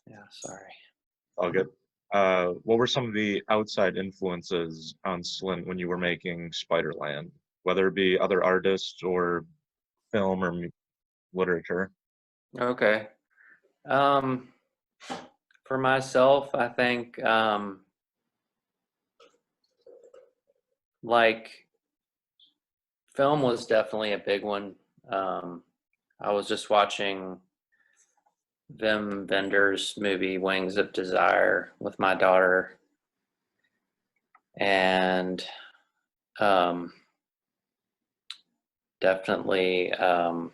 Yeah, sorry. All good. What were some of the outside influences on Slint when you were making Spiderland, whether it be other artists or film or literature? Okay. Um, for myself, I think like film was definitely a big one. Um, I was just watching Vim Vender's movie Wings of Desire with my daughter, and um, definitely uh,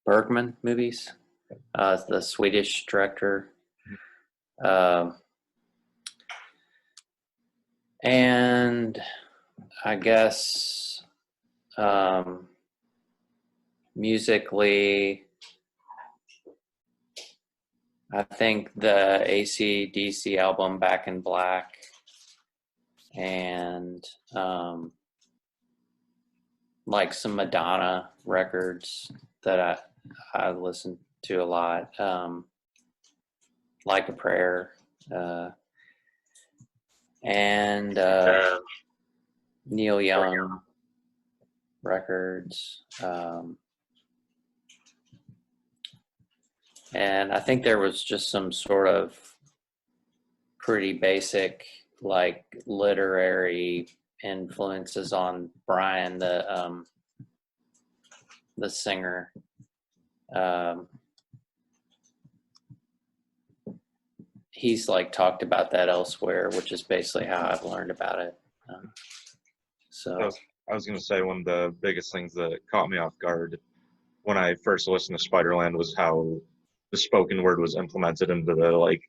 Bergman movies. The Swedish director. Um, and I guess um, musically, I think the AC/DC album Back in Black and like some Madonna records that I listen to a lot, like a prayer, uh, and Neil Young records. And I think there was just some sort of pretty basic, like literary influences on Brian, the singer. Um, he's like talked about that elsewhere, which is basically how I've learned about it. Um, I so, was, I was going to say one of the biggest things that caught me off guard when I first listened to Spiderland was how the spoken word was implemented into the like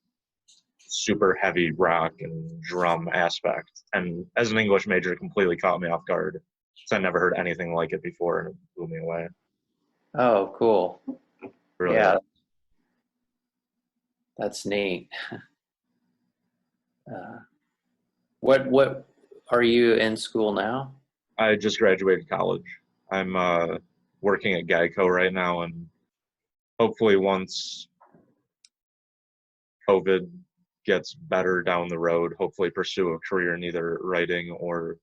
super heavy rock and drum aspect. And as an English major, it completely caught me off guard because I never heard anything like it before, and it blew me away. oh, cool. Really, Yeah, that's neat. Uh, what are you in school now? I just graduated college. I'm working at Geico right now, and hopefully once COVID gets better down the road, hopefully pursue a career in either writing or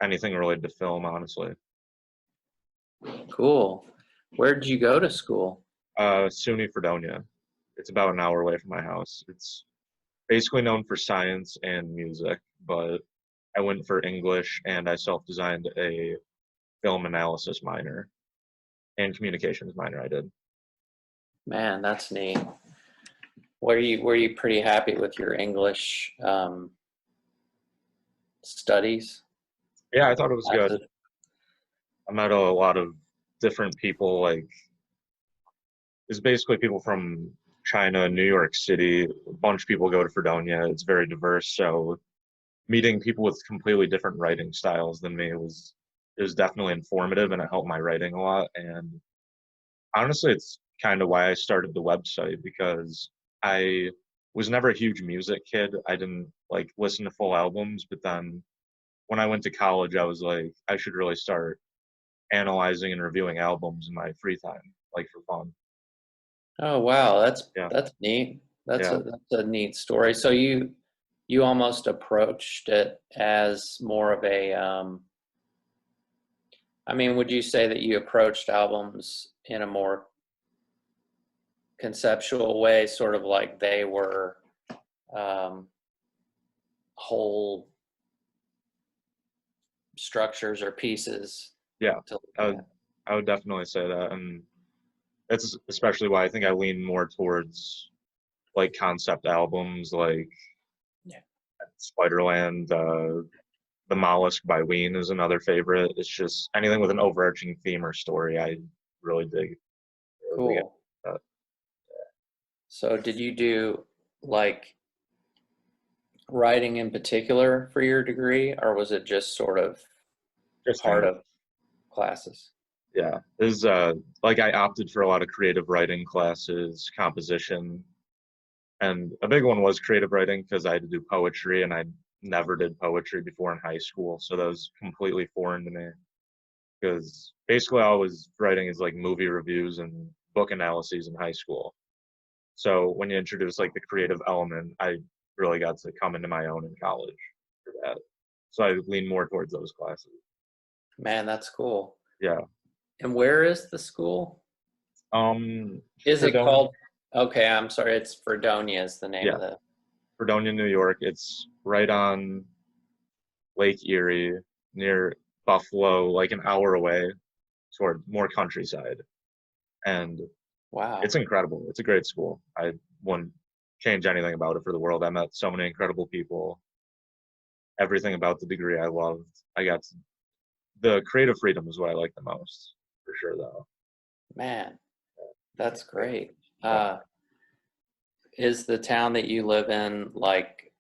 anything related to film, honestly. Cool. Where did you go to school? SUNY Fredonia. It's about an hour away from my house. It's basically known for science and music, but I went for English and I self-designed a film analysis minor and communications minor I did. Man, that's neat. Were you pretty happy with your English studies? Yeah, I thought it was good. Classes? I met a lot of different people, like it's basically people from China, New York City. A bunch of people go to Fredonia. It's very diverse. So meeting people with completely different writing styles than me was it was definitely informative and it helped my writing a lot. And honestly, it's kind of why I started the website because I was never a huge music kid. I didn't like listen to full albums, but then when I went to college, I was like, I should really start analyzing and reviewing albums in my free time, like for fun. Oh wow, Yeah, that's neat. That's yeah. that's a neat story. So you almost approached it as more of a I mean, would you say that you approached albums in a more conceptual way, sort of like they were um, whole structures or pieces Yeah, to I look would, at? I would definitely say that, and that's especially why I think I lean more towards like concept albums, like Yeah. Spiderland. The Mollusk by Ween is another favorite. It's just anything with an overarching theme or story. I really dig. Really dig it. Cool. Uh, So did you do like writing in particular for your degree, or was it just sort of just part English. of classes? Yeah, is like I opted for a lot of creative writing classes, composition, and a big one was creative writing because I had to do poetry, and I never did poetry before in high school, so that was completely foreign to me. because basically all I was writing is like movie reviews and book analyses in high school. So when you introduce like the creative element, I really got to come into my own in college for that. So I lean more towards those classes. Man, that's cool. Yeah. And where is the school? Um, Is it Fredonia, called? Okay, I'm sorry. It's Fredonia is the name yeah, of the. Fredonia, New York. It's right on Lake Erie near Buffalo, like an hour away toward more countryside. And Wow. it's incredible. It's a great school. I wouldn't change anything about it for the world. I met so many incredible people. Everything about the degree I loved. The creative freedom is what I like the most, for sure, though. Man, that's great. Yeah. Is the town that you live in like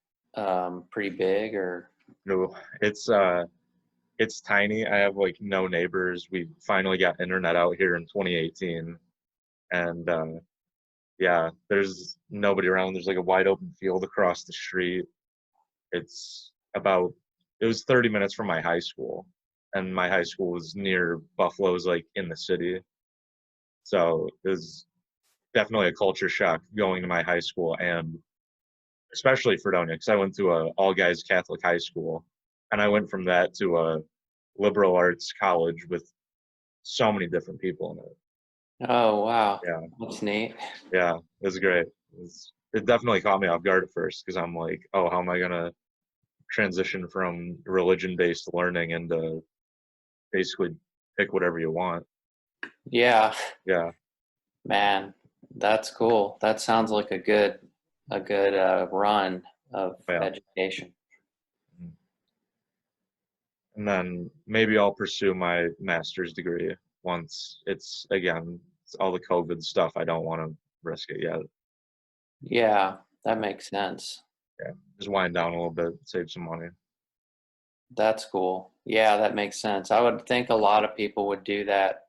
pretty big or? No, it's tiny. I have like no neighbors. We finally got internet out here in 2018, and yeah, there's nobody around. There's like a wide open field across the street. It's about it was 30 minutes from my high school, and my high school was near Buffalo's, like in the city. So it was definitely a culture shock going to my high school, and especially Fredonia, because I went to a all guys Catholic high school, and I went from that to a liberal arts college with so many different people in it. Oh, wow. Yeah, That's neat. yeah, it was great. It definitely caught me off guard at first because I'm like, oh, how am I gonna transition from religion-based learning into basically pick whatever you want? Yeah, Yeah, man, that's cool. That sounds like a good run of yeah. education. And then maybe I'll pursue my master's degree once it's all the COVID stuff. I don't want to risk it yet. Yeah, that makes sense. Yeah, just wind down a little bit, save some money. That's cool. Yeah, that makes sense. I would think a lot of people would do that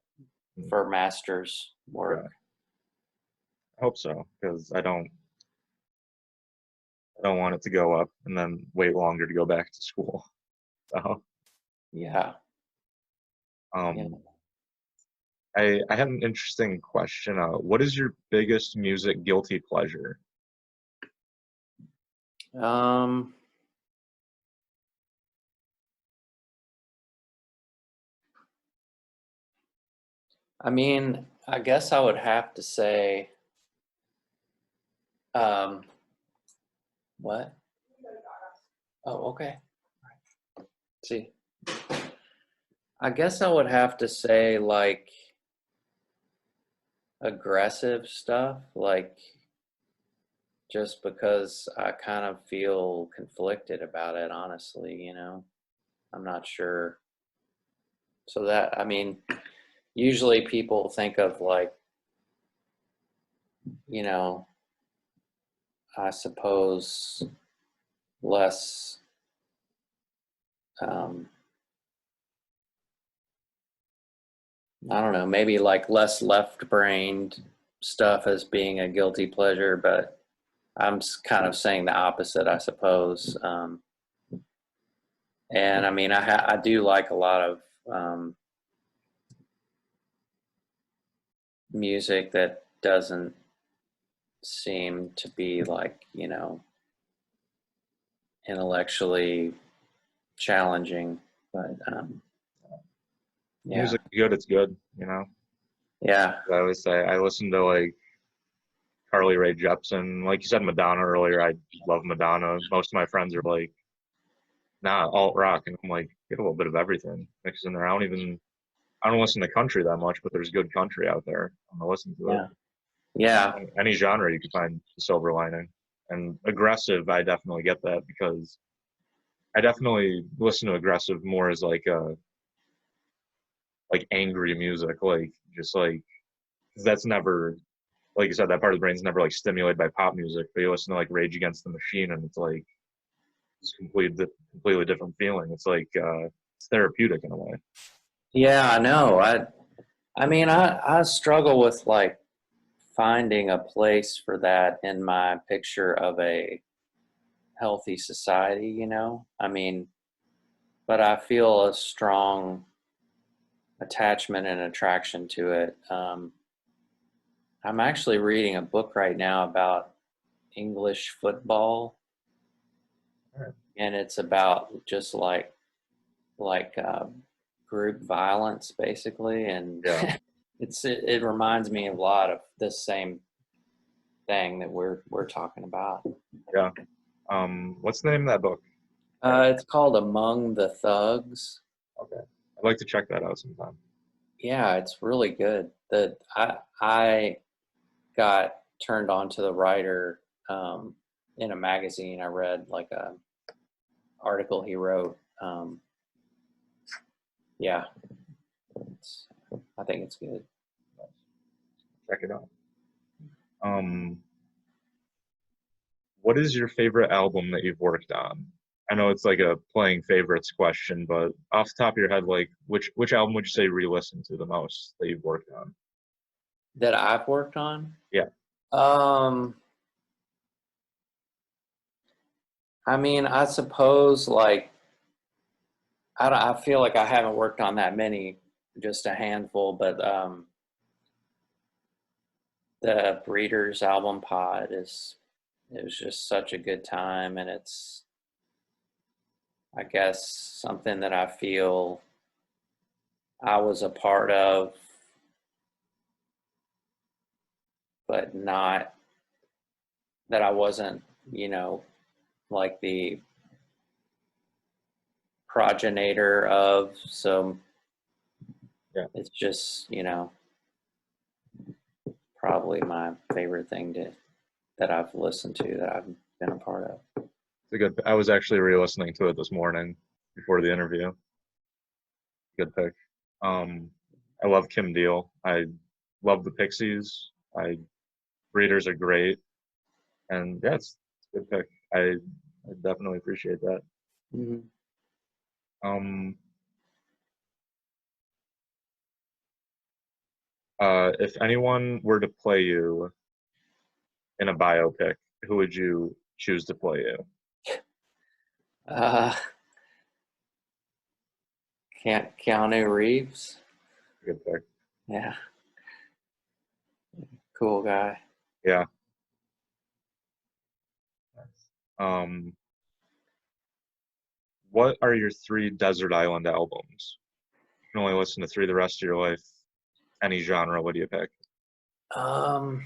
Mm. for master's Yeah, work. I hope so because I don't want it to go up and then wait longer to go back to school. So, Yeah, yeah. um, I had an interesting question. What is your biggest music guilty pleasure? Um, I mean, I guess I would have to say, um, what? Oh, okay. See, I guess I would have to say like aggressive stuff, like just because I kind of feel conflicted about it, honestly. I'm not sure. So that, I mean, usually people think of like, you know, I suppose less, um, I don't know, maybe like less left-brained stuff as being a guilty pleasure, but I'm kind of saying the opposite, I suppose. And I mean, I do like a lot of music that doesn't seem to be like, intellectually challenging, but yeah, Music is good, it's good. yeah, I always say I listen to like Carly Rae Jepsen, like you said, Madonna earlier. I love Madonna. Most of my friends are like, nah, alt rock, and I'm like, get a little bit of everything mixed in there. I don't listen to country that much, but there's good country out there. I'm gonna listen to it. yeah, yeah, Any genre you can find the silver lining. And aggressive, I definitely get that because I definitely listen to aggressive more as like angry music, like just like 'cause that's never like you said, that part of the brain's never like stimulated by pop music. But you listen to like Rage Against the Machine, and it's like it's completely different feeling. It's like it's therapeutic in a way. yeah. I know. I mean, I struggle with like finding a place for that in my picture of a healthy society. I mean, but I feel a strong attachment and attraction to it. I'm actually reading a book right now about English football, Alright. and it's about just like group violence basically, and Yeah. it reminds me a lot of this same thing that we're talking about. Yeah. What's the name of that book? It's called Among the Thugs. Okay. I'd like to check that out sometime. Yeah, it's really good. That I got turned on to the writer in a magazine. I read like a article he wrote. Yeah, I think it's good. Check it out. What is your favorite album that you've worked on? I know it's like a playing favorites question, but off the top of your head, like which album would you say you re-listen to the most that you've worked on? That I've worked on. Yeah. I mean, I suppose like I feel like I haven't worked on that many, just a handful, but the Breeders album Pod it was just such a good time, and it's, I guess, something that I feel I was a part of, but not that I wasn't, like the progenitor of. So Yeah. it's just, probably my favorite thing that I've listened to, that I've been a part of. It's a good. I was actually re-listening to it this morning before the interview. Good pick. I love Kim Deal. I love the Pixies. Breeders are great, and yeah, it's a good pick. I definitely appreciate that. Mm-hmm. Um, if anyone were to play you in a biopic, who would you choose to play you? Uh, Keanu Reeves. Good pick. Yeah, cool guy. Yeah. Um, what are your three desert island albums? You can only listen to three the rest of your life. Any genre, what do you pick? Um,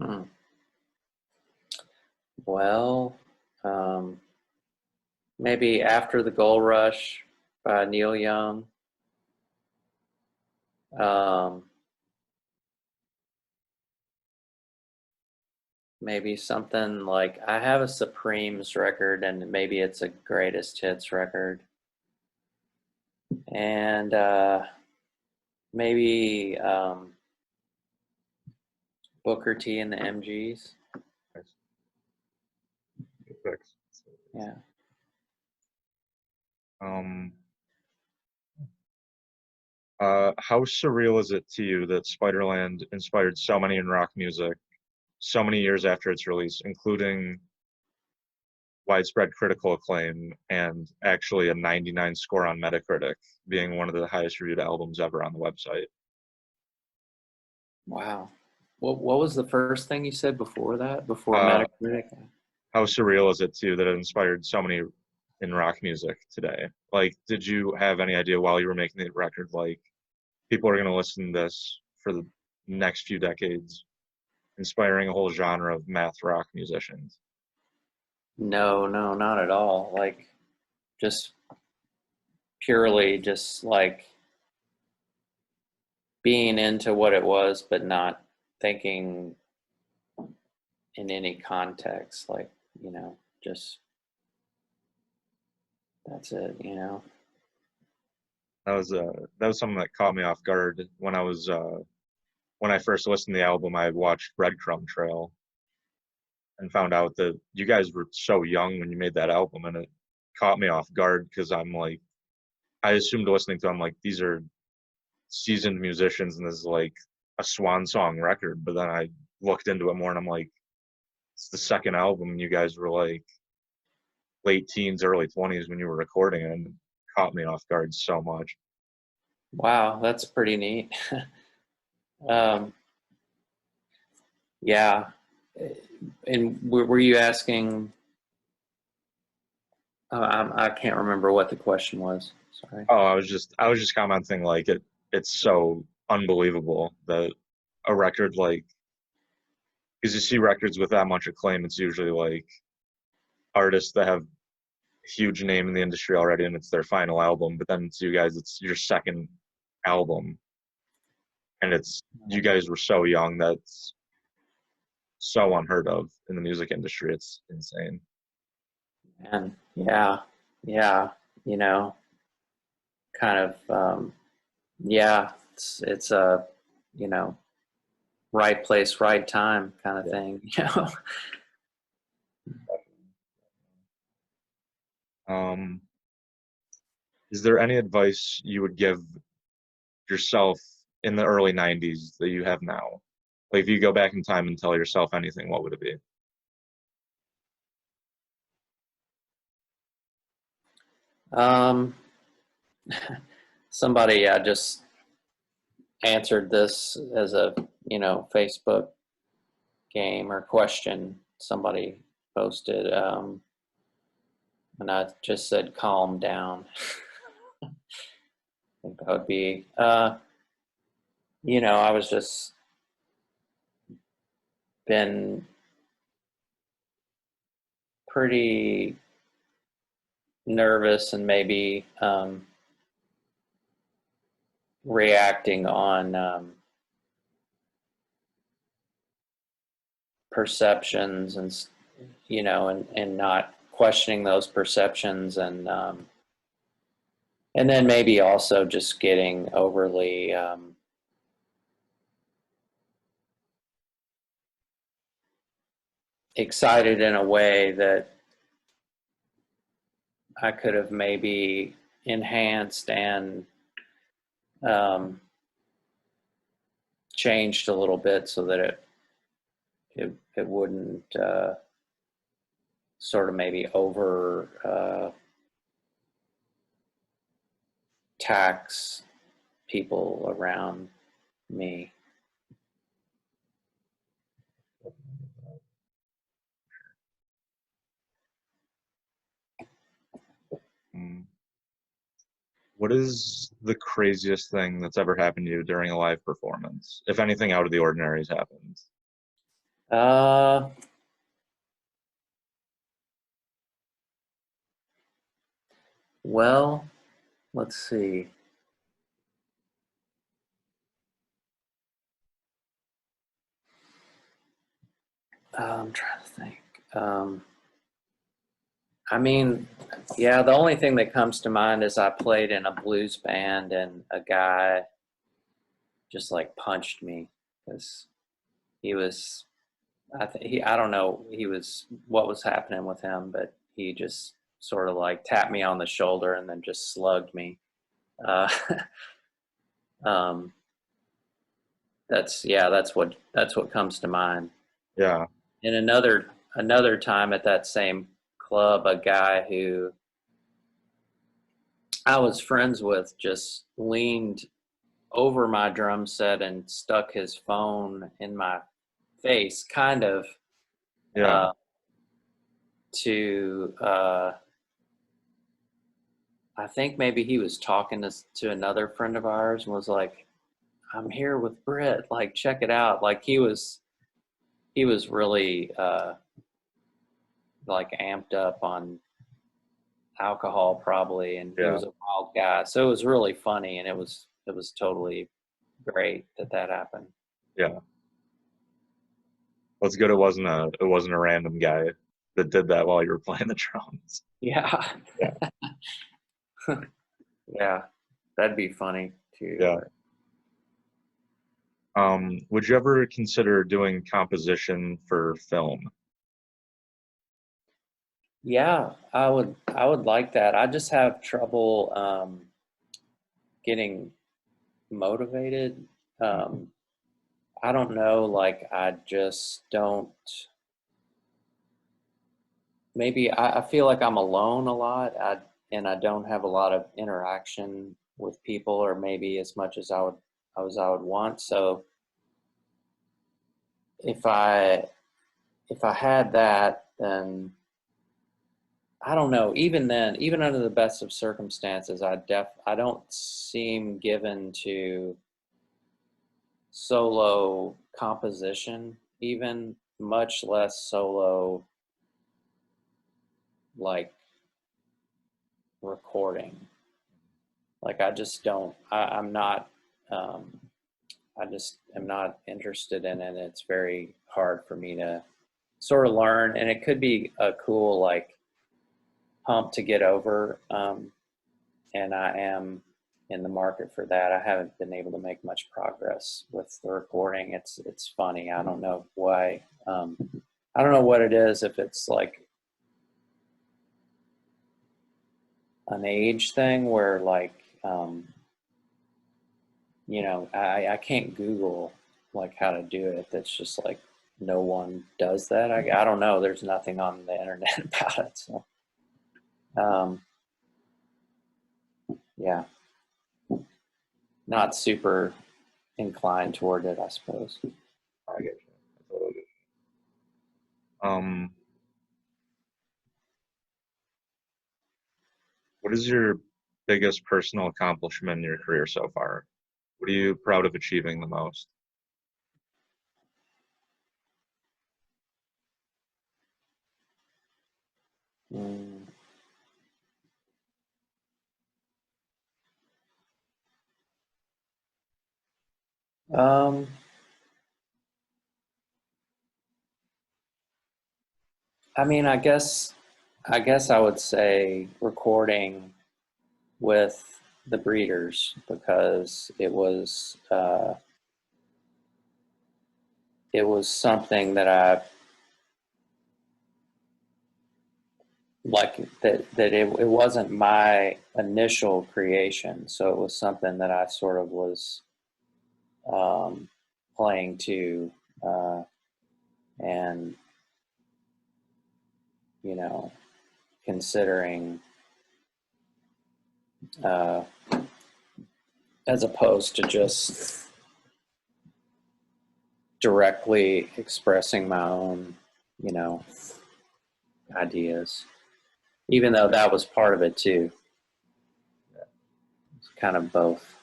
hmm. Well, um, maybe After the Gold Rush by Neil Young. Um, maybe something like, I have a Supremes record, and maybe it's a greatest hits record. And maybe Booker T and the MGs. Nice. Good picks. Yeah. Um, how surreal is it to you that Spiderland inspired so many in rock music so many years after its release, including widespread critical acclaim and actually a 99 score on Metacritic, being one of the highest reviewed albums ever on the website? Wow. What was the first thing you said before that? Before Uh, Metacritic? how surreal is it to you that it inspired so many in rock music today? Like, did you have any idea while you were making the record, like, people are going to listen to this for the next few decades, inspiring a whole genre of math rock musicians? No, no, not at all. Like, just purely just like being into what it was, but not thinking in any context. Like, just that's it. That was something that caught me off guard when I first listened to the album. I watched Breadcrumb Trail and found out that you guys were so young when you made that album, and it caught me off guard because I'm like, I assumed listening to, I'm like, these are seasoned musicians and this is like a swan song record. But then I looked into it more and I'm like, it's the second album. You guys were like late teens, early 20s when you were recording it, and it caught me off guard so much. Wow, that's pretty neat. um, yeah. And were you asking? I can't remember what the question was. Sorry. Oh, I was just commenting like it's so unbelievable that a record like, because you see records with that much acclaim, it's usually like artists that have huge name in the industry already and it's their final album, but then it's you guys, it's your second album, and it's you guys were so young. That's so unheard of in the music industry. It's insane. And yeah, yeah, you know, kind of, yeah, it's a, you know, right place, right time kind of Yeah. thing, you know. Um, is there any advice you would give yourself in the early 90s that you have now? Like if you go back in time and tell yourself anything, what would it be? Um, somebody just answered this as a, you know, Facebook game or question somebody posted, and I just said, calm down. I think that would be, you know, I was just been pretty nervous and maybe reacting on perceptions and, you know, and not questioning those perceptions, and then maybe also just getting overly excited in a way that I could have maybe enhanced and um, changed a little bit so that it wouldn't sort of maybe over tax people around me. Mm. What is the craziest thing that's ever happened to you during a live performance? If anything out of the ordinary has happened. Uh, well, let's see. I'm trying to think. I mean, yeah, the only thing that comes to mind is I played in a blues band and a guy just like punched me because he was, I don't know, he was, what was happening with him, but he just sort of like tapped me on the shoulder and then just slugged me. Uh, um, that's what comes to mind. Yeah. And another time at that same club, a guy who I was friends with just leaned over my drum set and stuck his phone in my face, kind of Yeah. uh, to I think maybe he was talking to another friend of ours and was like, "I'm here with Britt. Like, check it out." Like he was really like amped up on alcohol probably, and he Yeah. was a wild guy. So it was really funny, and it was totally great that happened. Yeah. Well, it's good it wasn't a random guy that did that while you were playing the drums. Yeah, Yeah. yeah, that'd be funny too. Yeah. But Would you ever consider doing composition for film? yeah, I would like that. I just have trouble getting motivated. Um, I don't know, like I just don't. maybe I feel like I'm alone a lot. And I don't have a lot of interaction with people, or maybe as much as I would want. So if I if I had that, then I don't know. Even then, even under the best of circumstances, I don't seem given to solo composition, even much less solo like recording. Like I just don't. I'm not. Um, I just am not interested in it. It's very hard for me to sort of learn, and it could be a cool like hump to get over. And I am in the market for that. I haven't been able to make much progress with the recording. It's funny. I don't know why. I don't know what it is. If it's like an age thing where like I can't Google like how to do it. That's just like no one does that. I don't know. There's nothing on the internet about it. So um, yeah, not super inclined toward it, I suppose. I get you. I totally get you. What is your biggest personal accomplishment in your career so far? What are you proud of achieving the most? Mm. Um, I mean, I guess I would say recording with the breeders because it was something that I like it wasn't my initial creation, so it was something that I sort of was um, playing to, and you know, considering uh, as opposed to just directly expressing my own, you know, ideas. Even though that was part of it too, it's kind of both.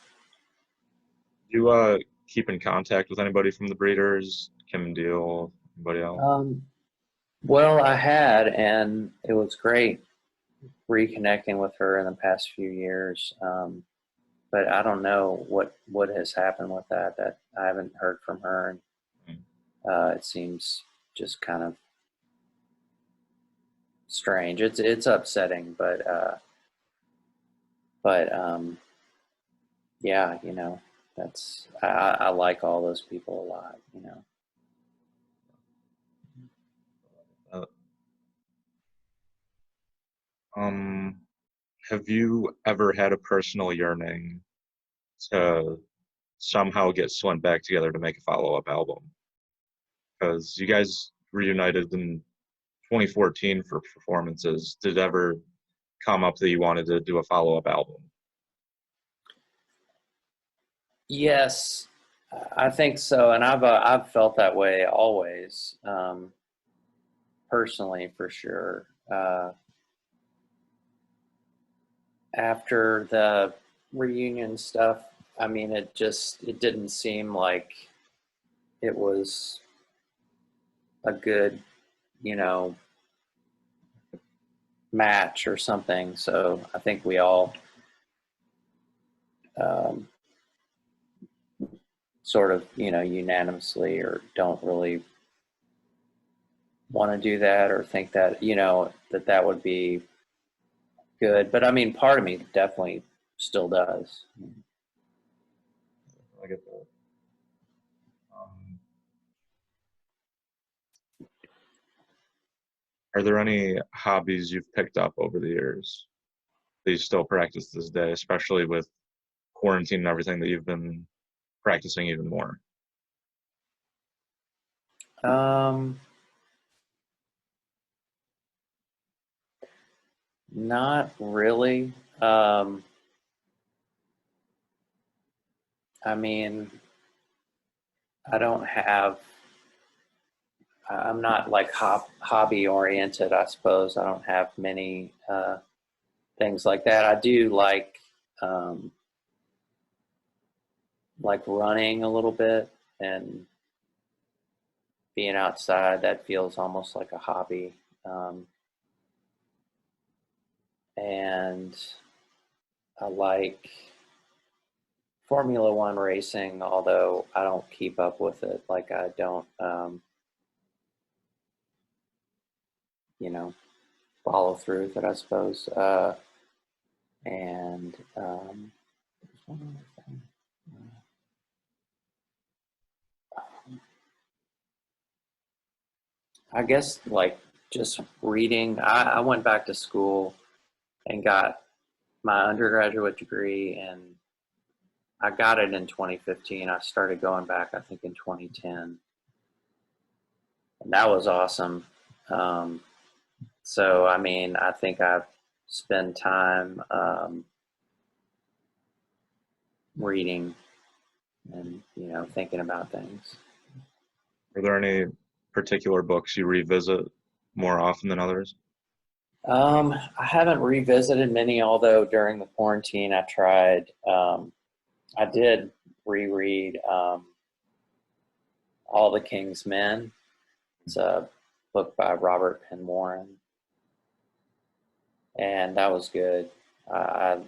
Do you keep in contact with anybody from the breeders? Kim and Deal, anybody else? Um, well, I had, and it was great reconnecting with her in the past few years. But I don't know what has happened with that. That I haven't heard from her, and Mm. it seems just kind of strange. It's upsetting, but yeah, you know, I like all those people a lot. You know. Uh, um, have you ever had a personal yearning to somehow get Slint back together to make a follow-up album? Because you guys reunited in 2014 for performances. Did it ever come up that you wanted to do a follow-up album? Yes, I think so, and I've felt that way always, personally for sure. After the reunion stuff, I mean, it didn't seem like it was a good, you know, match or something. So I think we all um, sort of, you know, unanimously or don't really want to do that or think that, you know, that would be good. But I mean, part of me definitely still does. I get that. Um, are there any hobbies you've picked up over the years that you still practice this day, especially with quarantine and everything that you've been practicing even more? Um, Not really. Um, I mean, I don't have. I'm not like hobby oriented. I suppose I don't have many things like that. I do um, like running a little bit and being outside. That feels almost like a hobby. Um, and I like Formula One racing, although I don't keep up with it. Like I don't, you know, follow through with it, I suppose. And there's one other thing. I guess like just reading. I went back to school and got my undergraduate degree, and I got it in 2015. I started going back, I think, in 2010, and that was awesome. Um, so, I mean, I think I've spent time reading and thinking about things. Are there any particular books you revisit more often than others? I haven't revisited many, although during the quarantine I tried. I did reread All the King's Men. It's a book by Robert Penn Warren, and that was good. I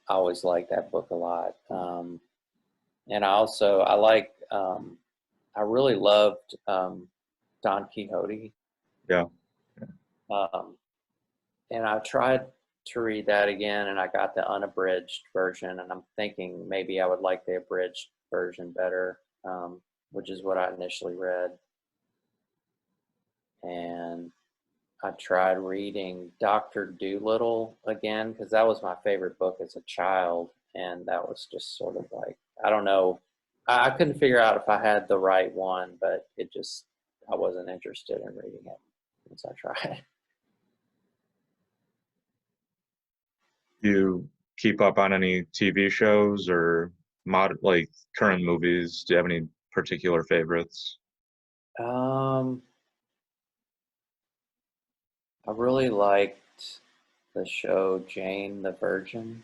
always liked that book a lot. And I really loved Don Quixote. Yeah. Um, and I tried to read that again, and I got the unabridged version, and I'm thinking maybe I would like the abridged version better, which is what I initially read. And I tried reading Dr. Dolittle again because that was my favorite book as a child, and that was just sort of like, I don't know, I couldn't figure out if I had the right one, but I wasn't interested in reading it once I tried. Do you keep up on any TV shows or like current movies? Do you have any particular favorites? Um, I really liked the show Jane the Virgin.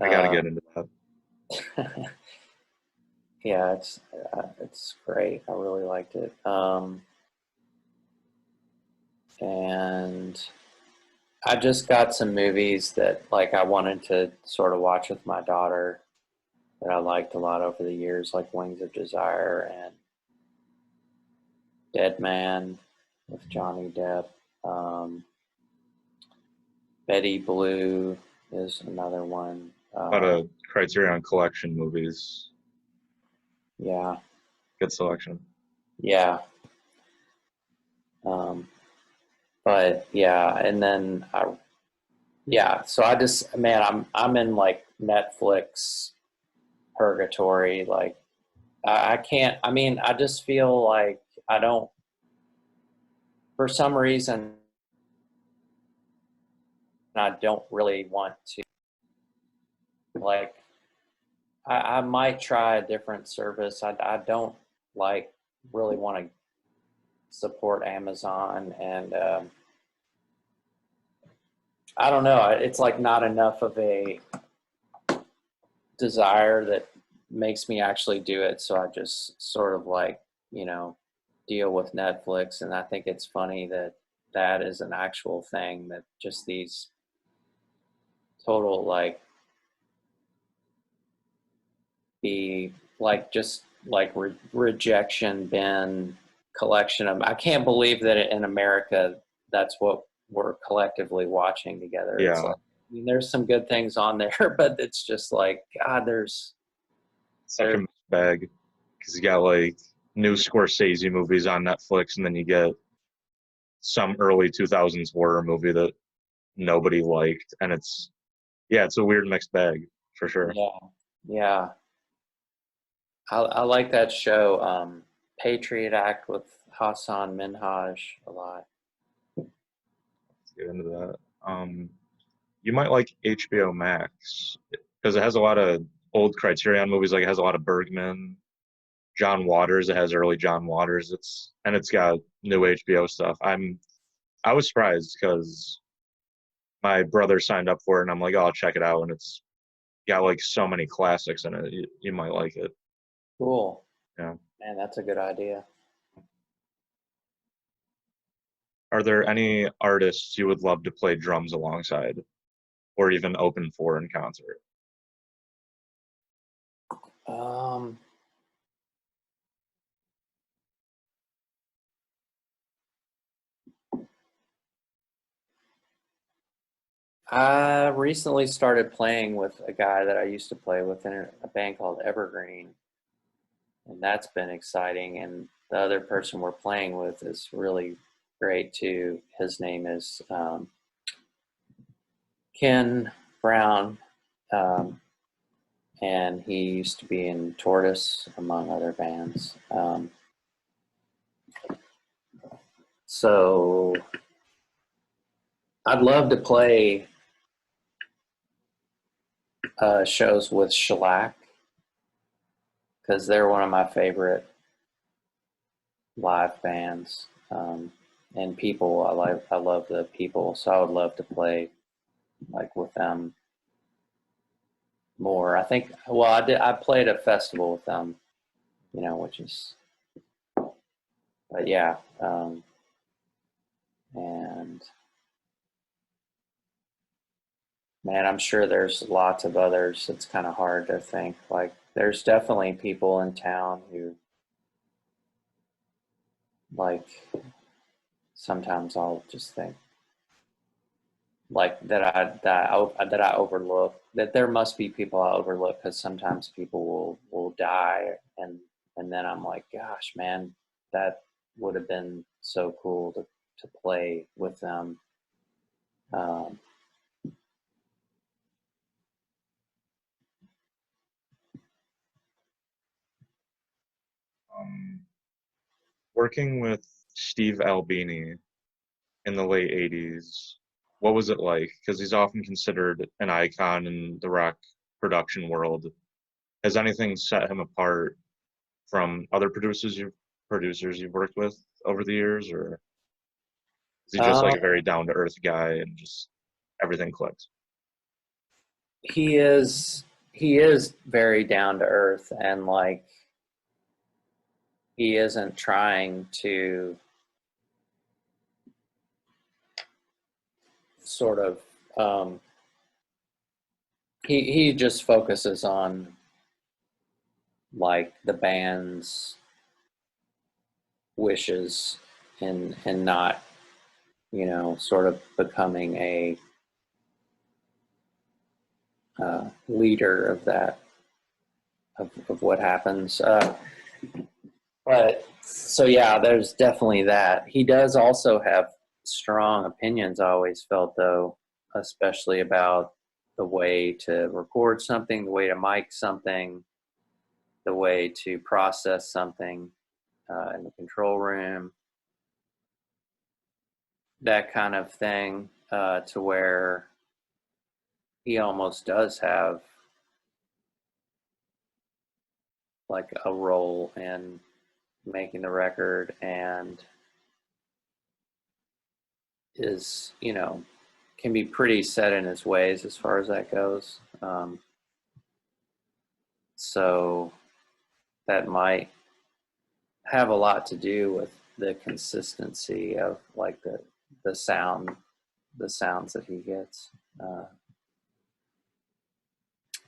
I got to Uh, get into that. yeah, it's great. I really liked it. And I just got some movies that like I wanted to sort of watch with my daughter that I liked a lot over the years, like Wings of Desire and Dead Man with Johnny Depp. Um, Betty Blue is another one. A lot of Criterion Collection movies. Yeah, Good selection. yeah. Um, but yeah, and then yeah. So I just, man, I'm in like Netflix purgatory. Like I can't. I mean, I just feel like I don't. For some reason, I don't really want to. Like, I might try a different service. I don't like really want to support Amazon, and I don't know. It's like not enough of a desire that makes me actually do it. So I just sort of like, deal with Netflix. And I think it's funny that that is an actual thing, that just these total like be like just like rejection bin collection of. I can't believe that in America that's what we're collectively watching together. It's Yeah. like, I mean, there's some good things on there, but it's just like, God, Such a mixed bag because you got like new Scorsese movies on Netflix, and then you get some early 2000s horror movie that nobody liked, and it's a weird mixed bag for sure. yeah, yeah. I like that show, Patriot Act with Hassan Minhaj a lot. get into that. You might like HBO Max because it has a lot of old Criterion movies. Like it has a lot of Bergman, John Waters. It has early John Waters. It's got new HBO stuff. I was surprised because my brother signed up for it, and I'm like, oh, I'll check it out, and it's got like so many classics in it. You might like it. Cool. Yeah. Man, that's a good idea. Are there any artists you would love to play drums alongside, or even open for in concert? Um, I recently started playing with a guy that I used to play with in a band called Evergreen, and that's been exciting. And the other person we're playing with is really great too. His name is Ken Brown, um, and he used to be in Tortoise, among other bands. So I'd love to play shows with Shellac because they're one of my favorite live bands. And People, I love the People, so I would love to play like with them more. I think, well, I played a festival with them, which is, but yeah. And man, I'm sure there's lots of others. It's kind of hard to think. Like, there's definitely people in town who, like, sometimes I'll just think, like that I overlook, that there must be people I overlook because sometimes people will die, and then I'm like, gosh, man, that would have been so cool to play with them. Um, Um, Working with Steve Albini in the late 80s, what was it like? Because he's often considered an icon in the rock production world. Has anything set him apart from other producers you've worked with over the years, or is he just like um, a very down to earth guy and just everything clicks? he is very down to earth, and like he isn't trying to sort of he just focuses on like the band's wishes, and not sort of becoming a leader of that, of what happens. But so yeah, there's definitely that. He does also have strong opinions, I always felt, though, especially about the way to record something, the way to mic something, the way to process something in the control room, that kind of thing, to where he almost does have like a role in making the record, and is, can be pretty set in his ways as far as that goes. So that might have a lot to do with the consistency of like the sound, the sounds that he gets.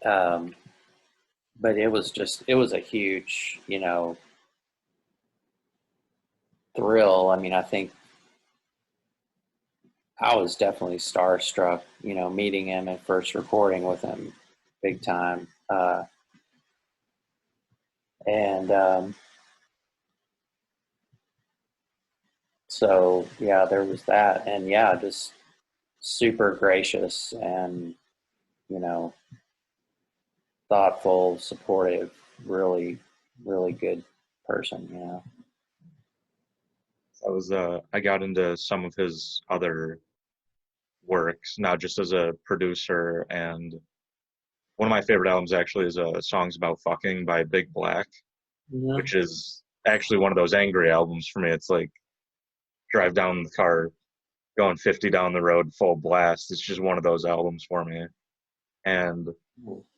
Um, but it was a huge, thrill. I mean, I think I was definitely starstruck, meeting him and first recording with him, big time. And So yeah, there was that, and yeah, just super gracious and you know thoughtful, supportive, really, really good person. I got into some of his other works, not just as a producer. And one of my favorite albums actually is Songs About Fucking by Big Black, Mhm. which is actually one of those angry albums for me. It's like drive down the car going 50 down the road full blast. It's just one of those albums for me. And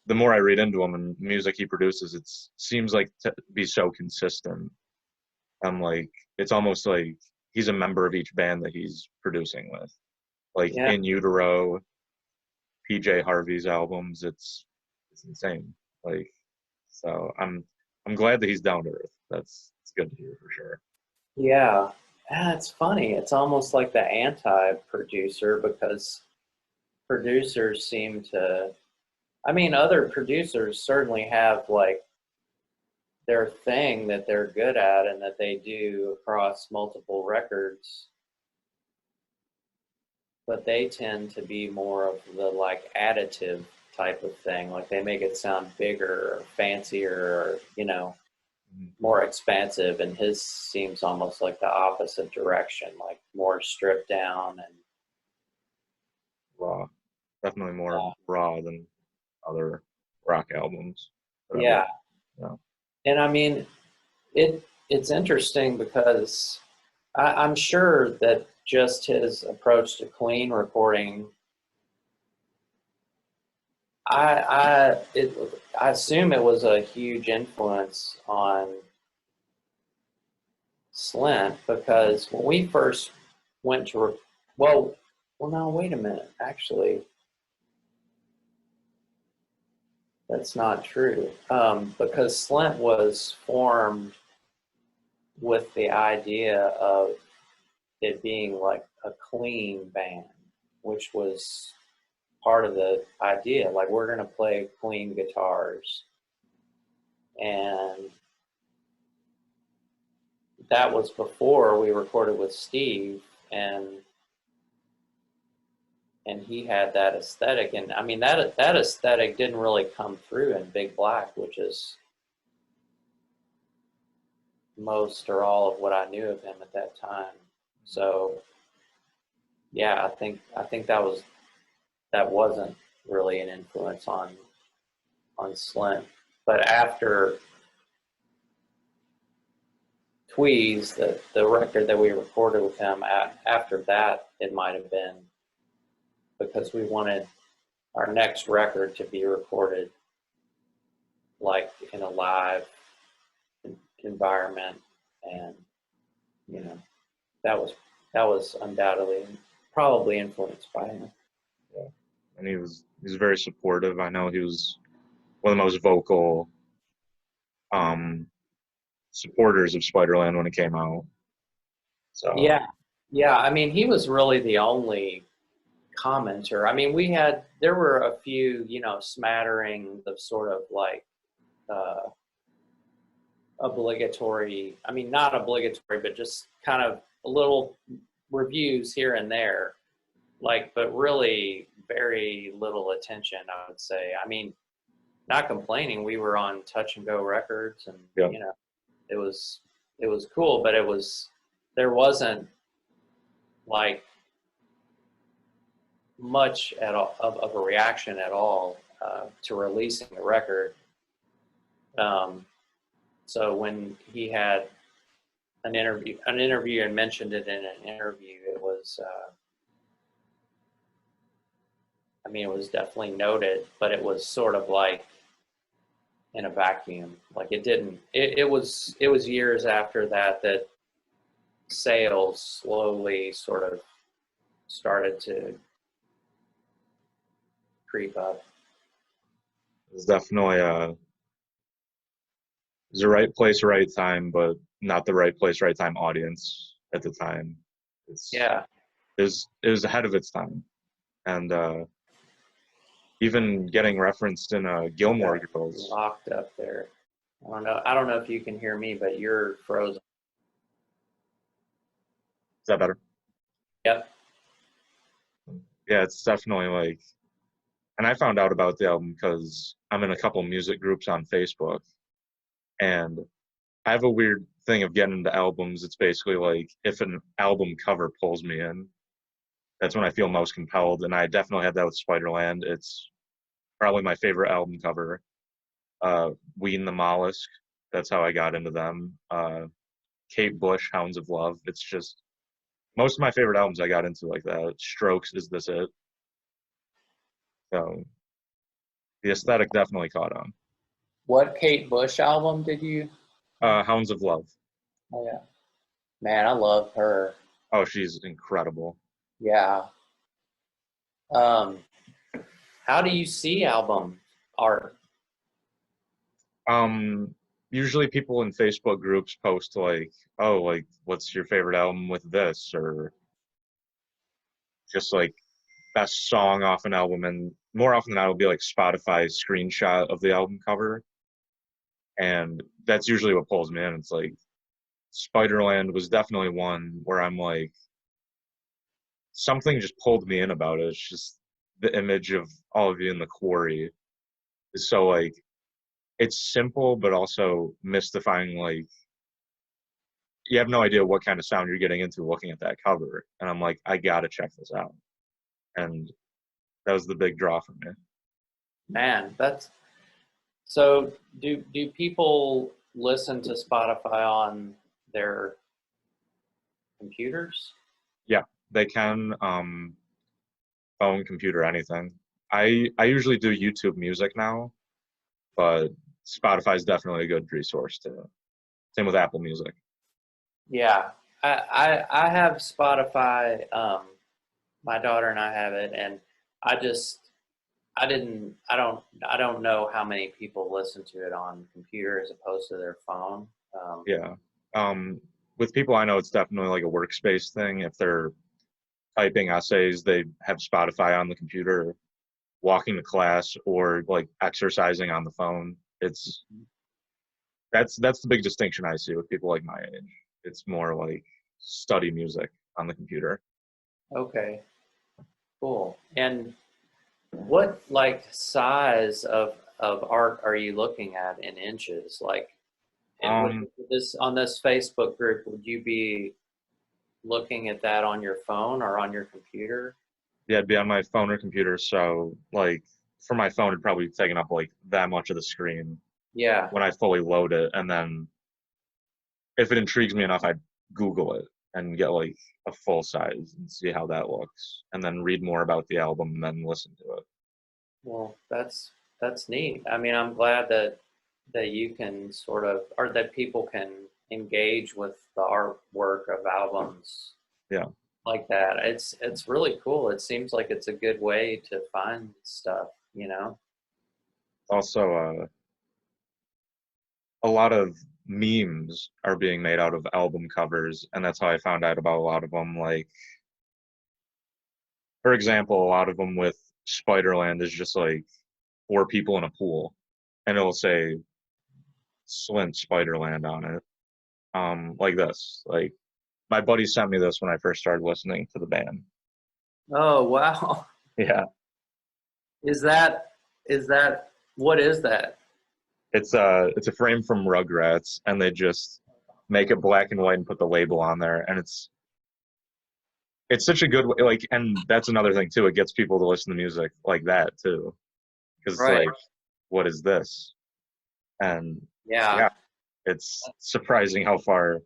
the more I read into him and music he produces, it seems like to be so consistent. I'm like, it's almost like he's a member of each band that he's producing with. Like Yeah. In Utero, PJ Harvey's albums, it's insane. Like, so I'm glad that he's down to earth. It's good to hear for sure. Yeah. Ah, it's funny. It's almost like the anti-producer because producers seem to, I mean, other producers certainly have like their thing that they're good at and that they do across multiple records, but they tend to be more of the like additive type of thing. Like they make it sound bigger or fancier or, Mhm. more expansive. And his seems almost like the opposite direction, like more stripped down and Raw, definitely more uh, raw than other rock albums that I've yeah. listened to. Yeah. And I mean, it's interesting because I'm sure that just his approach to clean recording, I assume it was a huge influence on Slint because when we first went to, well, no, wait a minute. Actually, that's not true. Because Slint was formed with the idea of it being like a clean band, which was part of the idea. Like we're going to play clean guitars, and that was before we recorded with Steve, and he had that aesthetic. And I mean that aesthetic didn't really come through in Big Black, which is most or all of what I knew of him at that time. So yeah, I think that wasn't really an influence on Slint. But after Tweez, the record that we recorded with him, after that, it might have been because we wanted our next record to be recorded like in a live environment, and you know that was that was undoubtedly probably influenced by him. Yeah. And he was very supportive. I know he was one of the most vocal um, supporters of Spiderland when it came out. So Yeah, yeah. I mean, he was really the only commenter. I mean, there were a few, smatterings of sort of like uh, obligatory. I mean, not obligatory, but just kind of a little reviews here and there. Like, but really very little attention, I would say. I mean, not complaining. We were on Touch and Go Records, and yeah, it was it was cool, but there wasn't like much at all of a reaction at all to releasing the record. Um, so when he had an interview and mentioned it in an interview, it was, I mean, it was definitely noted, but it was sort of like in a vacuum. Like it didn't. It was years after that sales slowly sort of started to creep up. it's definitely it was the right place, right time, but not the right place, right time audience at the time. It's Yeah, it was ahead of its time, and even getting referenced in got Gilmore Girls. locked up there. I don't know if you can hear me, but you're frozen. Is that better? Yep. Yeah, it's definitely like, and I found out about the album because I'm in a couple music groups on Facebook, and I have a weird thing of getting into albums. It's basically like if an album cover pulls me in, That's when I feel most compelled, and I definitely had that with Spiderland. It's probably my favorite album cover. Ween the Mollusk, that's how I got into them. Kate Bush, Hounds of Love. It's just most of my favorite albums I got into like that. Strokes, Is This It? So the aesthetic definitely caught on. What Kate Bush album did you? Hounds of Love. Oh yeah, man, I love her. Oh, she's incredible. Yeah. Um, how do you see album art? Um, Usually people in Facebook groups post like, oh, like what's your favorite album with this, or just like best song off an album, and more often than not, it'll be like Spotify's screenshot of the album cover, and that's usually what pulls me in. It's like Spiderland was definitely one where I'm like, something just pulled me in about it. It's just the image of all of you in the quarry is so like it's simple but also mystifying. Like you have no idea what kind of sound you're getting into looking at that cover, and I'm like, I gotta check this out, and that was the big draw for me. Man, that's so. Do people listen to Spotify on their computers? Yeah, they can. Phone, computer, anything. I usually do YouTube Music now, but Spotify is definitely a good resource too. Same with Apple Music. Yeah, I have Spotify. My daughter and I have it, and I just I don't know how many people listen to it on computer as opposed to their phone. Yeah. Um, with people I know, it's definitely like a workspace thing. If they're typing essays, they have Spotify on the computer, walking to class, or like exercising on the phone. It's that's the big distinction I see with people like my age. It's more like study music on the computer. Okay, cool. And what like size of art are you looking at in inches? Like, and with Um, this on this Facebook group, would you be looking at that on your phone or on your computer? yeah, it'd be on my phone or computer. So like for my phone, it'd probably be taking up like that much of the screen Yeah. when I fully load it, and then if it intrigues me enough, I'd Google it and get like a full size and see how that looks, and then read more about the album and then listen to it. Well, that's neat. I mean, I'm glad that you can sort of, or that people can engage with the artwork of albums Yeah. like that. It's really cool. It seems like it's a good way to find stuff, you know? Also, a lot of memes are being made out of album covers, and that's how I found out about a lot of them. Like, for example, a lot of them with Spiderland is just like four people in a pool, and it'll say Slint Spiderland on it. Like this. Like my buddy sent me this when I first started listening to the band. Oh, wow. Yeah, Is that is that what is that? it's a frame from Rugrats, and they just make it black and white and put the label on there, and it's such a good way. Like, and that's another thing too. It gets people to listen to music like that too, because it's Right. like, what is this? And Yeah. yeah, it's surprising how far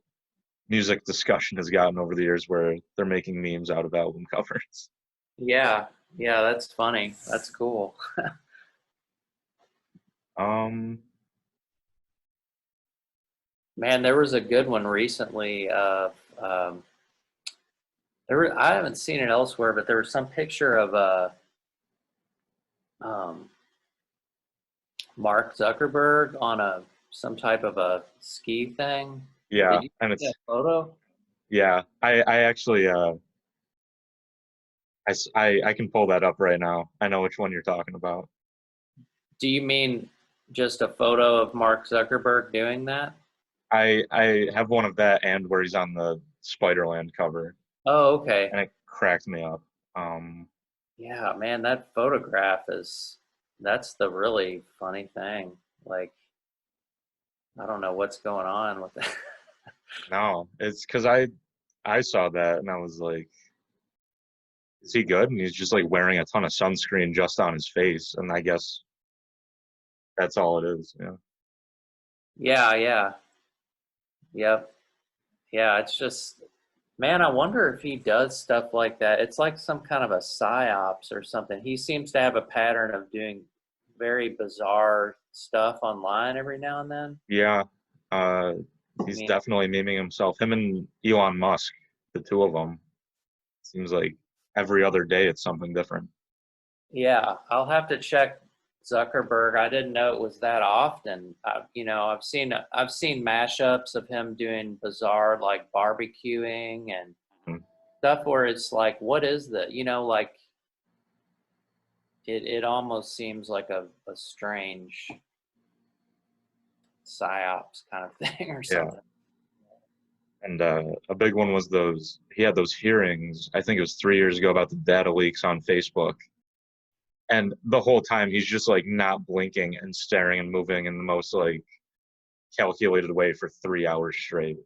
music discussion has gotten over the years, where they're making memes out of album covers. Yeah. Yeah, that's funny. That's cool. Um, Man, there was a good one recently of I haven't seen it elsewhere, but there was some picture of um, Mark Zuckerberg on a some type of a ski thing. yeah, Did you and see that it's photo? yeah. I actually I can pull that up right now. I know which one you're talking about. Do you mean just a photo of Mark Zuckerberg doing that? I have one of that and where he's on the Spiderland cover, Oh, okay. and it cracked me up. Um, Yeah, man, that photograph is that's the really funny thing. Like, I don't know what's going on with that. no, it's because I saw that and I was like, is he good? And he's just like wearing a ton of sunscreen just on his face, and I guess that's all it is. Yeah. Yeah, yeah, yep, yeah. It's just, man, I wonder if he does stuff like that. It's like some kind of a psyops or something. He seems to have a pattern of doing very bizarre stuff online every now and then. Yeah. I He's mean, definitely memeing himself. Him and Elon Musk, the two of them, seems like every other day it's something different. yeah, I'll have to check Zuckerberg. I didn't know it was that often. I've seen mashups of him doing bizarre like barbecuing and Hmm. stuff where it's like, what is that? Like it almost seems like a strange psyops kind of thing or Yeah. something. And a big one was he had those hearings, I think it was 3 years ago, about the data leaks on Facebook. And the whole time he's just like not blinking and staring and moving in the most like calculated way for 3 hours straight.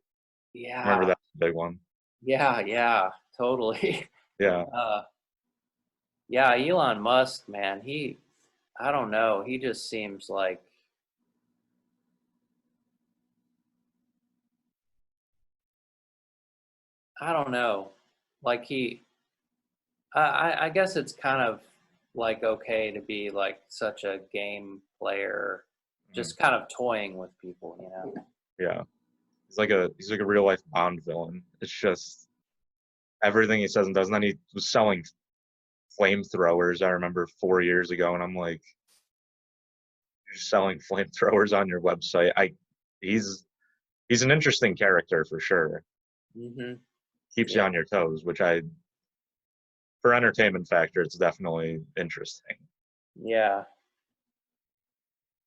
Remember Yeah, that big one? yeah, yeah, totally. Yeah. Uh, yeah, Elon Musk, man, I don't know, he just seems like, I don't know, like I guess it's kind of like okay to be like such a game player, Mhm. just kind of toying with people. Yeah. He's like a real life Bond villain. It's just everything he says and does. And then he was selling flamethrowers, I remember 4 years ago, and I'm like, you're selling flamethrowers on your website. He's he's an interesting character for sure. Hmm. Keeps you Yeah, on your toes, which for entertainment factor, it's definitely interesting. yeah,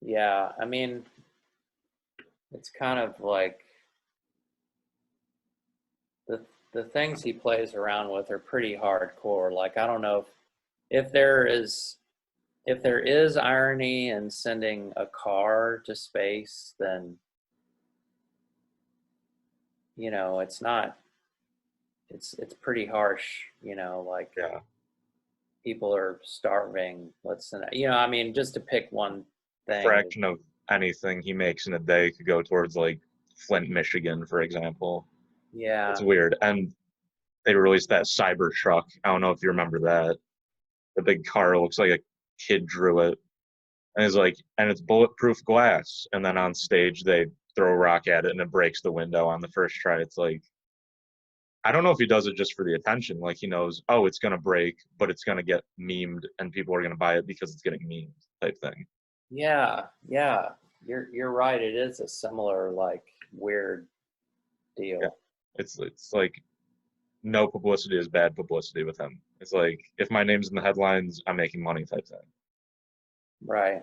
yeah. I mean, it's kind of like the the things he plays around with are pretty hardcore. Like I don't know if there is if there is irony in sending a car to space, then it's not. It's pretty harsh. Like Yeah. people are starving. I mean, just to pick one thing. Fraction of anything he makes in a day could go towards like Flint, Michigan, for example. It's Yeah, weird. And they released that cyber truck. I don't know if you remember that. The big car looks like a kid drew it. And it's bulletproof glass. And then on stage they throw a rock at it and it breaks the window on the first try. It's like I don't know if he does it just for the attention. Like he knows, oh, it's gonna break, but it's gonna get memed and people are gonna buy it because it's getting memed type thing. yeah, yeah. You're right. It is a similar like weird Yeah. deal. It's like no publicity is bad publicity with him. It's like if my name's in the headlines, I'm making money type thing. Right.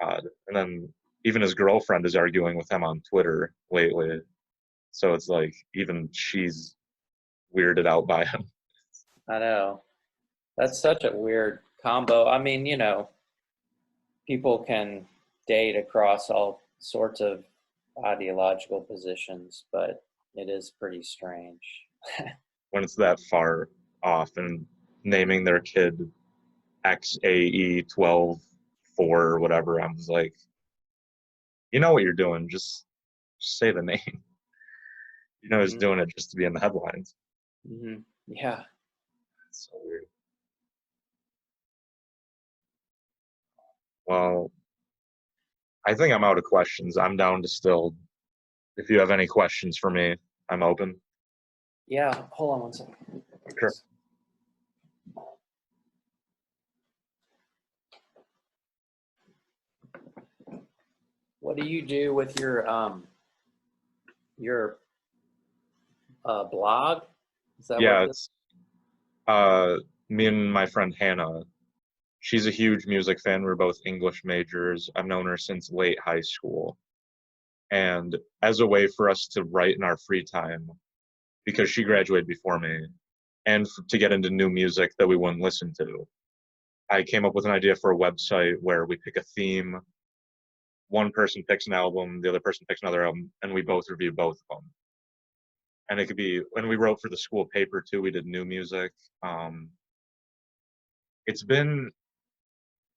Odd. And then even his girlfriend is arguing with him on Twitter lately. So it's like even she's weirded out by him. I know. That's such a weird combo. I mean, people can date across all sorts of ideological positions, but it is pretty strange. When it's that far off and naming their kid XAE 12 4 or whatever, I was like, you know what you're doing. Just say the name. You know he's Hmm. doing it just to be in the headlines. Hmm. Yeah. It's so weird. Well, I think I'm out of questions. I'm down to still. If you have any questions for me, I'm open. Yeah. Hold on one second. Sure. What do you do with your blog? Is that what Yeah, this? it's uh, me and my friend Hannah. She's a huge music fan. We're both English majors. I've known her since late high school. And as a way for us to write in our free time, because she graduated before me, and to get into new music that we wouldn't listen to, I came up with an idea for a website where we pick a theme. One person picks an album, the other person picks another album, and we both review both of them. And it could be when we wrote for the school paper too. We did new music. Um, it's been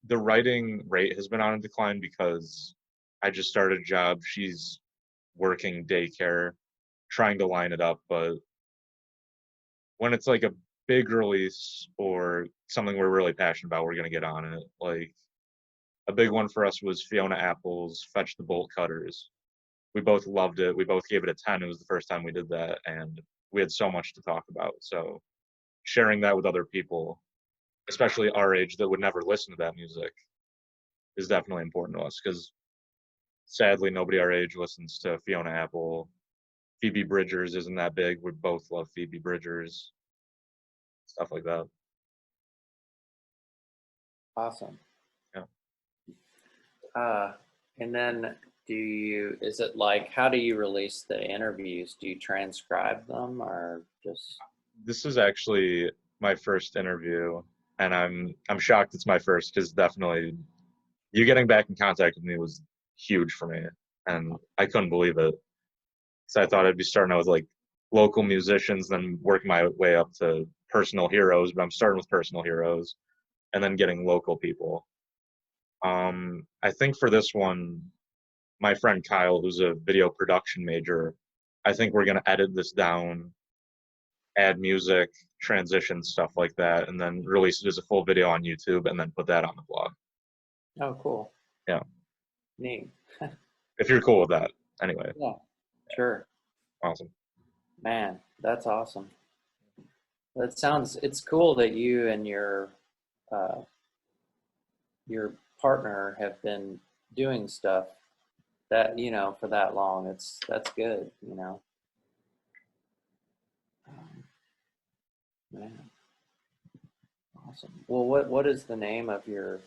the writing rate has been on a decline because I just started a job. She's working daycare, trying to line it up, but when it's like a big release or something we're really passionate about, we're gonna get on it. Like a big one for us was Fiona Apple's Fetch the Bolt Cutters. We both loved it. We both gave it a 10. It was the first time we did that, and we had so much to talk about. So sharing that with other people, especially our age that would never listen to that music, is definitely important to us because sadly nobody our age listens to Fiona Apple. Phoebe Bridgers isn't that big. We both love Phoebe Bridgers, stuff like that. Awesome. Yeah. And then is it like, how do you release the interviews? Do you transcribe them or just? This is actually my first interview, and I'm shocked it's my first because definitely you getting back in contact with me was huge for me, and I couldn't believe it. So I thought I'd be starting out with like local musicians, then working my way up to personal heroes, but I'm starting with personal heroes and then getting local people. I think for this one, my friend Kyle, who's a video production major, I think we're gonna edit this down, add music, transition, stuff like that, and then release it as a full video on YouTube and then put that on the blog. Oh, cool. Yeah. Neat. If you're cool with that. Anyway. Yeah, sure. Awesome. Man, that's awesome. It's cool that you and uh, your partner have been doing stuff that, for that long. That's good, Man, awesome. Well, what is the name of your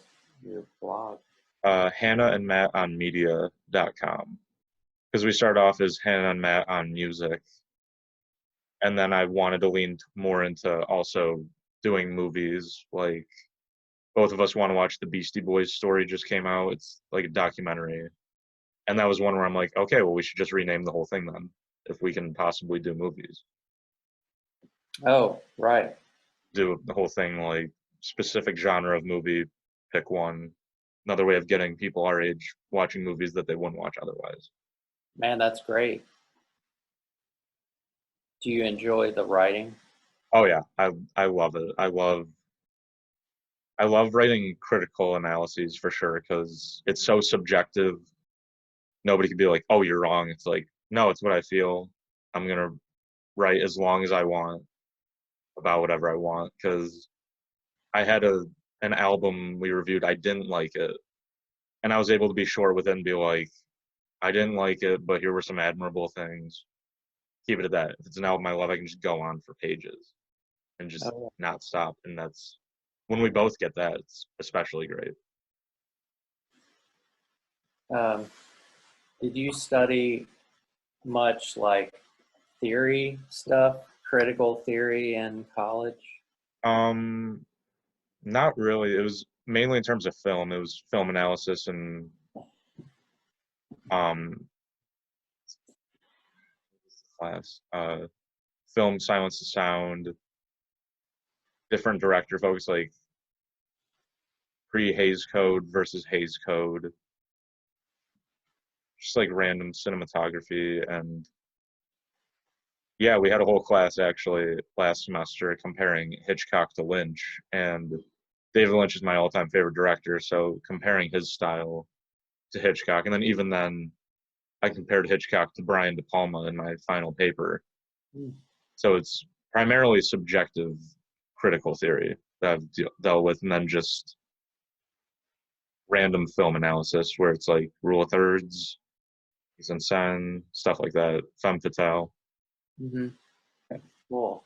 blog? Hannah and Matt on media.com. Because we started off as Hannah and Matt on music. And then I wanted to lean more into also doing movies. Like both of us want to watch the Beastie Boys story just came out. It's like a documentary. And that was one where I'm like, okay, well, we should just rename the whole thing then, if we can possibly do movies. Oh, right. Do the whole thing like specific genre of movie, pick one. Another way of getting people our age watching movies that they wouldn't watch otherwise. Man, that's great. Do you enjoy the writing? Oh yeah, I love it. I love writing critical analyses for sure because it's so subjective. Nobody can be like, "Oh, you're wrong." It's like, no, it's what I feel. I'm gonna write as long as I want about whatever I want because I had an album we reviewed. I didn't like it, and I was able to be short with it and be like, "I didn't like it, but here were some admirable things." Keep it at that. If it's an album I love, I can just go on for pages and just Oh, not stop. And that's when we both get that, it's especially great. yeah. Did you study much like theory stuff, critical theory in college? Um, Not really. It was mainly in terms of film. It was film analysis and um class. Film silence to sound, different director focus like pre-Hays Code versus Hays Code. Just like random cinematography and yeah, we had a whole class actually last semester comparing Hitchcock to Lynch, and David Lynch is my all-time favorite director, so comparing his style to Hitchcock, and then even then, I compared Hitchcock to Brian De Palma in my final paper. Hmm. So it's primarily subjective critical theory that I've dealt with, and then just random film analysis where it's like rule of thirds, mise en scène, stuff like that, femme fatale. Mm-hmm. Cool.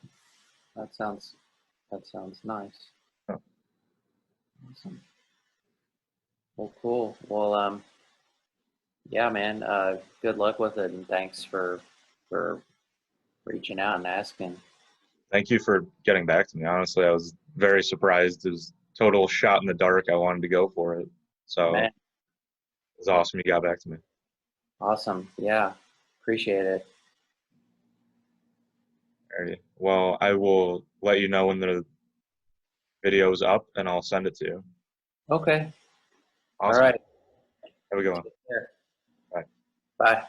That sounds nice. Yeah. Awesome. Well, cool. Well, yeah, man. Good luck with it, and thanks for reaching out and asking. Thank you for getting back to me. Honestly, I was very surprised. It was total shot in the dark. I wanted to go for it. So Man, it was awesome you got back to me. awesome. Yeah, appreciate it. Alrighty. Well, I will let you know when the videos up and I'll send it to you. Okay. All Awesome. right. Have a good one. Take care. Bye. Bye.